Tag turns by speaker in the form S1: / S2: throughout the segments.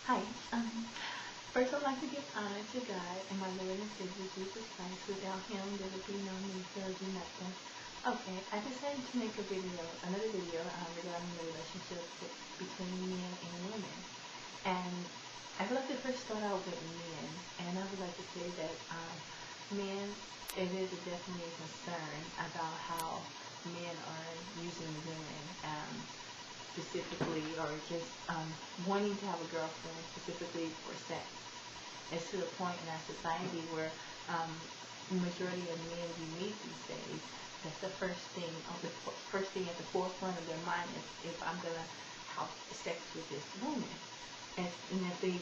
S1: Hi. First, I'd like to give honor to God and my Lord and Savior Jesus Christ. Without Him, there would be no me, there would be nothing. Okay, I decided to make another video regarding the relationship between men and women. And I would like to first start out with men, and I would like to say that men, it is definitely a concern about how men are using women. Specifically, or just wanting to have a girlfriend specifically for sex. It's to the point in our society where the majority of men you meet these days, that's the first thing at the forefront of their mind is if I'm gonna have sex with this woman. And if they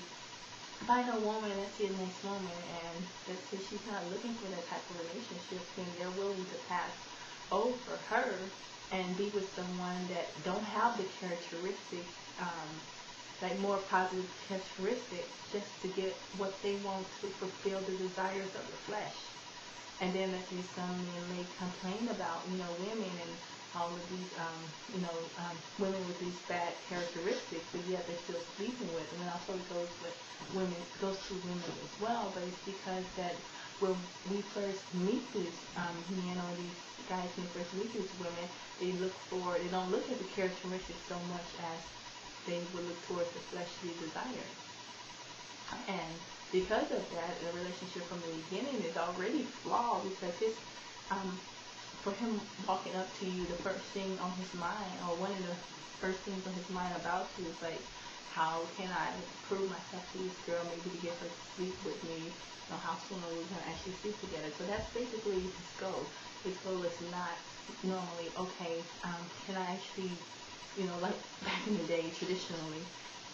S1: find a woman, let's see a nice woman, and let's say she's not looking for that type of relationship, then they're willing to pass over her and be with someone that don't have the characteristics, like more positive characteristics, just to get what they want to fulfill the desires of the flesh. And then let's say some men may complain about, women and all of these, women with these bad characteristics, but yet they're still sleeping with. And it also goes to women as well, but it's because that when we first meet these men or these guys, when they first meet these women, they don't look at the characteristics so much as they would look towards the fleshly desire. And because of that, the relationship from the beginning is already flawed, because for him walking up to you, the first thing on his mind, or one of the first things on his mind about you is like, how can I prove myself to this girl, maybe to get her to sleep with me, how soon are we going to actually sleep together. So that's basically his goal. His goal is not normally, okay, can I actually, like back in the day, traditionally,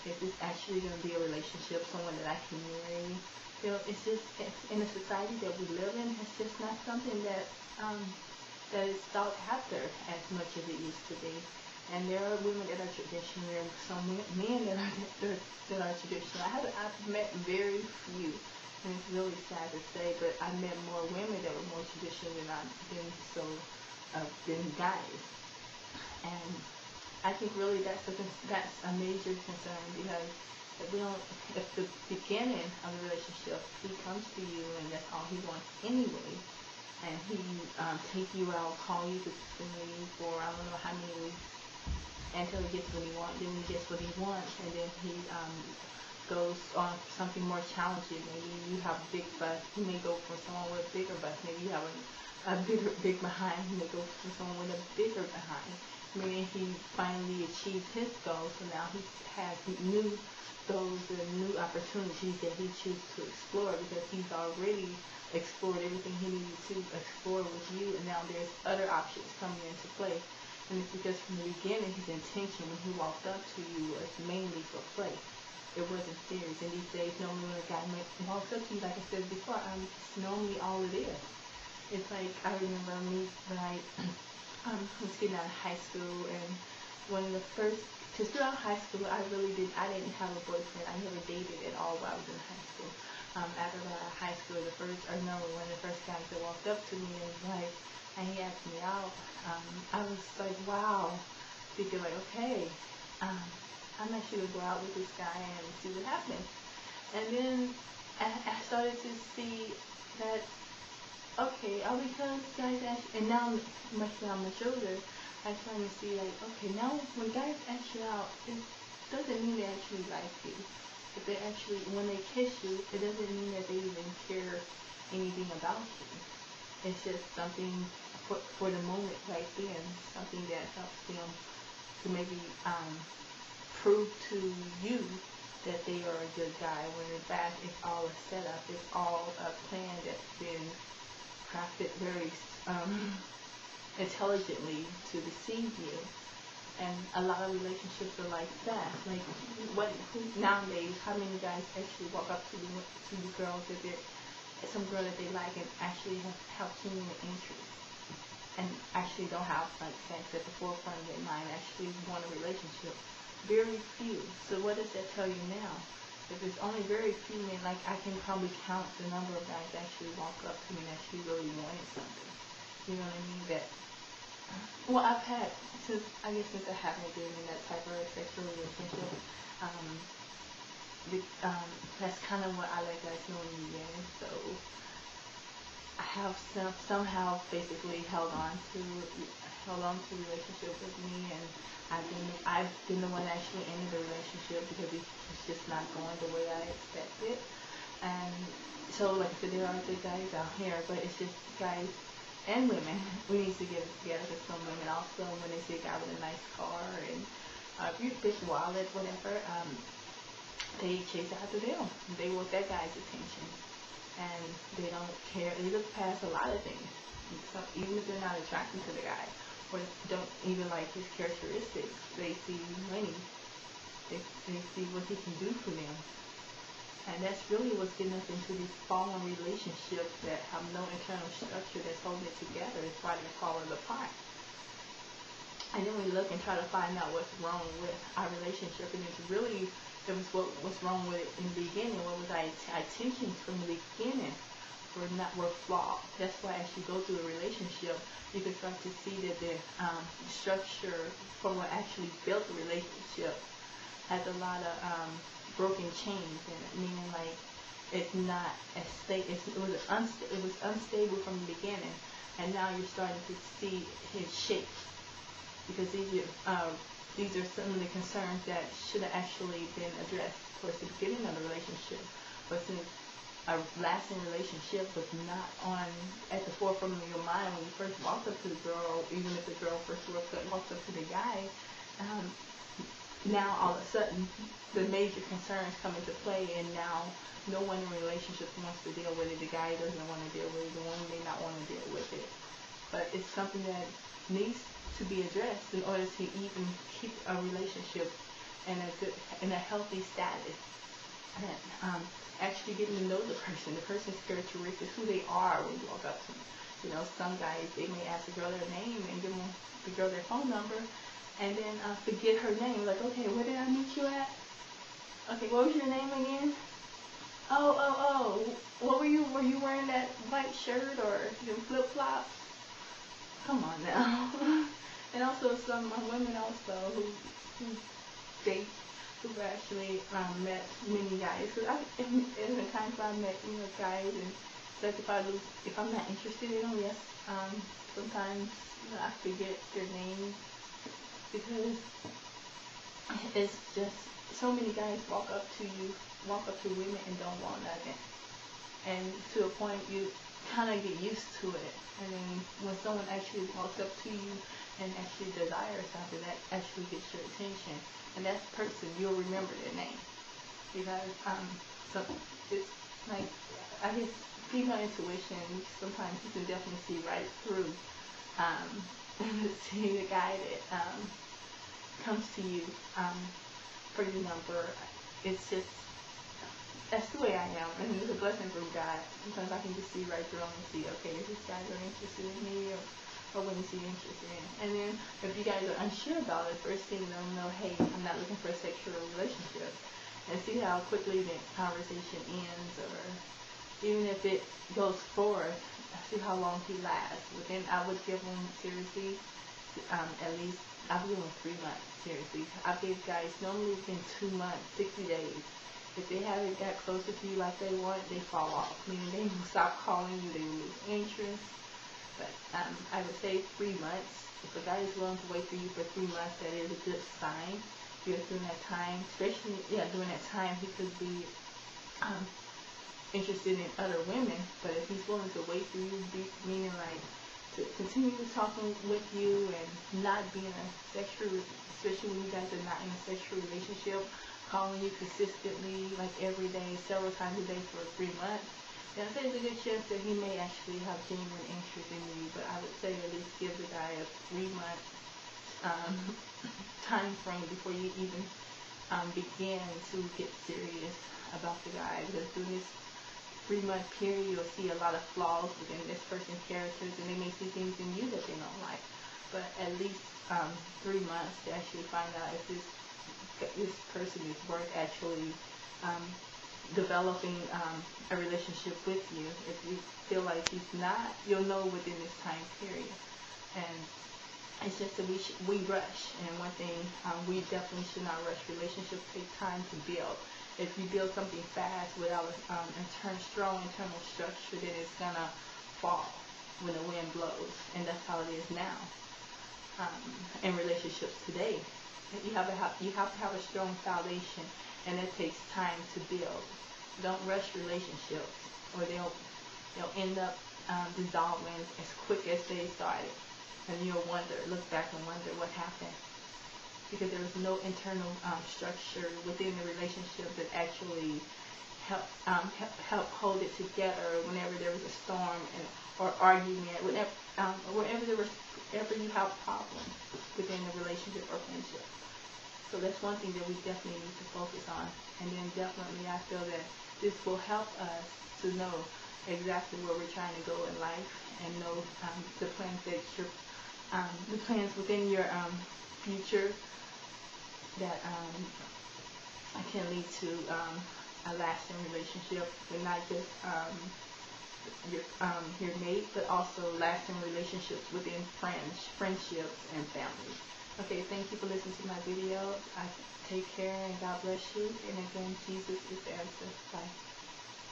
S1: if it's actually going to be a relationship, someone that I can marry, it's in the society that we live in, it's just not something that is sought after as much as it used to be. And there are women that are traditional, there are some men that are traditional. I've met very few, and it's really sad to say, but I met more women that were more traditional than guys. And I think really that's a major concern, because if the beginning of the relationship, he comes to you and that's all he wants anyway, and he take you out, call you to sleep for I don't know how many weeks until he gets what he wants. Then he gets what he wants, and then he goes on something more challenging. Maybe you have a big bust, he may go for someone with a bigger bust. Maybe you have a big behind, he may go for someone with a bigger behind. Meaning he finally achieved his goal, so now he has new goals and new opportunities that he chooses to explore, because he's already explored everything he needed to explore with you, and now there's other options coming into play. And it's because from the beginning, his intention when he walked up to you was mainly for play. It wasn't serious. And these days, normally when a guy walks up to you, like I said before, it's normally all it is. It's like, I remember me when I was getting out of high school, and one of the first, throughout high school, I didn't have a boyfriend. I never dated at all while I was in high school. After I got out of high school, one of the first guys that walked up to me and he asked me out, I was like, wow, thinking like, okay, I'm actually going to go out with this guy and see what happens. And then I started to see that, okay, because guys actually, and now much older, I'm starting to see like, okay, now when guys ask you out, it doesn't mean they actually like you. If they actually, when they kiss you, it doesn't mean that they even care anything about you. It's just something for the moment right then, something that helps them to maybe prove to you that they are a good guy, when in fact it's all a setup, it's all a plan that's been crafted very intelligently to deceive you. And a lot of relationships are like that. Like, nowadays, how many guys actually walk up to the girls that some girl that they like, and actually have genuine interest, and actually don't have like sex at the forefront of their mind, actually want a relationship? Very few. So what does that tell you now? If there's only very few men, like I can probably count the number of guys that actually walk up to me and actually really wanted something. You know what I mean? I've had, since I haven't been in that type of sexual relationship, that's kind of what I let guys know in the beginning. So I have somehow basically held on to relationship with me, and I've been the one actually ended the relationship because it's just not going the way I expected. And so, like I said, there are good guys out here, but it's just guys and women. We need to get it together, because some women also, when they see a guy with a nice car and a big wallet, whatever, they chase after them. They want that guy's attention, and they don't care. They look past a lot of things, so even if they're not attracted to the guy or don't even like his characteristics. They see money. They see what he can do for them. And that's really what's getting us into these fallen relationships that have no internal structure that's holding it together. It's why they're falling apart. And then we look and try to find out what's wrong with our relationship, and it was what's wrong with it in the beginning. What was our intentions from the beginning were flawed. That's why as you go through a relationship, you can start to see that the structure from what actually built the relationship has a lot of broken chains in it, meaning like it's not as stable. It was unstable from the beginning, and now you're starting to see his shape, because these are some of the concerns that should have actually been addressed towards the beginning of the relationship. But since a lasting relationship was not at the forefront of your mind when you first walked up to the girl, even if the girl first walked up to the guy, now all of a sudden the major concerns come into play, and now no one in a relationship wants to deal with it. The guy doesn't want to deal with it. The woman may not want to deal with it. But it's something that needs to be addressed in order to even keep a relationship in a healthy status. And actually getting to know the person's characteristics, who they are when you walk up to them. You know, some guys, they may ask the girl their name and give the girl their phone number, and then forget her name. Like, okay, where did I meet you at? Okay, what was your name again? Oh, what were you wearing that white shirt or your flip-flops? Come on now. And also some women also who date, who've actually met many guys. Cause in the times I've met guys, and like if I'm not interested in them, yes, sometimes I forget their names, because it's just so many guys walk up to women and don't want nothing, and to a point you kind of get used to it. And then when someone actually walks up to you and actually desires something, that actually gets your attention, and that person, you'll remember their name, because so it's like, I guess female intuition, sometimes you can definitely see right through see the guy that comes to you for your number. It's just, that's the way I am, and it's a blessing from God. Sometimes I can just see right through them and see, okay, is this guy really interested in me, or what is he interested in? And then if you guys are unsure about it, first thing, let them know, hey, I'm not looking for a sexual relationship, and see how quickly the conversation ends, or even if it goes forth, see how long he lasts. Within, I would give him seriously, at least, I would give him 3 months, seriously. I give guys normally within 2 months, 60 days. If they haven't got closer to you like they want, they fall off. Meaning they will stop calling you, they will lose interest. But I would say 3 months. If a guy is willing to wait for you for 3 months, that is a good sign. Because during that time, especially during that time, he could be interested in other women. But if he's willing to wait for you, meaning like to continue talking with you and not be in a sexual, especially when you guys are not in a sexual relationship, calling you consistently, like every day, several times a day for 3 months, then I say there's a good chance that he may actually have genuine interest in you. But I would say at least give the guy a 3-month time frame before you even begin to get serious about the guy. Because through this 3-month period, you'll see a lot of flaws within this person's characters, and they may see things in you that they don't like. But at least 3 months to actually find out if this person is worth actually developing a relationship with you. If you feel like he's not, you'll know within this time period. And it's just that we rush. And one thing, we definitely should not rush. Relationships take time to build. if you build something fast without a strong internal structure, then it's gonna fall when the wind blows, and that's how it is now in relationships today. You have to have a strong foundation, and it takes time to build. Don't rush relationships, or they'll end up dissolving as quick as they started, and you'll look back and wonder what happened, because there was no internal structure within the relationship that actually help hold it together whenever there was a storm or argument, whenever you have problems within the relationship or friendship. So that's one thing that we definitely need to focus on. And then definitely I feel that this will help us to know exactly where we're trying to go in life, and know the plans the plans within your future that can lead to a lasting relationship with not just your mate, but also lasting relationships within friendships, and families. Okay, thank you for listening to my video. Take care, and God bless you. And again, Jesus is the answer. Bye.